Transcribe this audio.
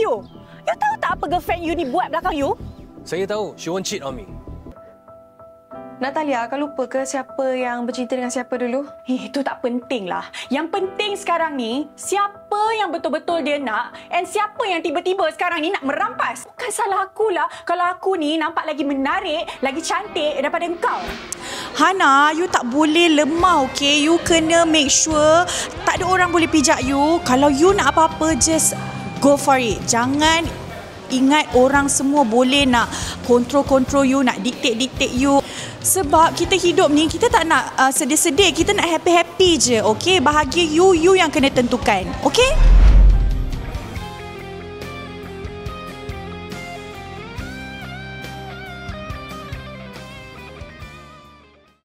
you? You tahu tak apa girlfriend you ni buat belakang you? Saya tahu, she won't cheat on me. Natalia, kau lupa ke siapa yang bercinta dengan siapa dulu? Itu tak penting lah. Yang penting sekarang ni, siapa yang betul-betul dia nak and siapa yang tiba-tiba sekarang ni nak merampas. Bukan salah aku lah kalau aku ni nampak lagi menarik, lagi cantik daripada engkau. Hana, you tak boleh lemah, okay? You kena make sure tak ada orang boleh pijak you. Kalau you nak apa-apa, just go for it. Jangan ingat orang semua boleh nak kontrol you, nak dictate you. Sebab kita hidup ni, kita tak nak sedih-sedih. Kita nak happy-happy je, okay? Bahagia you yang kena tentukan, okay?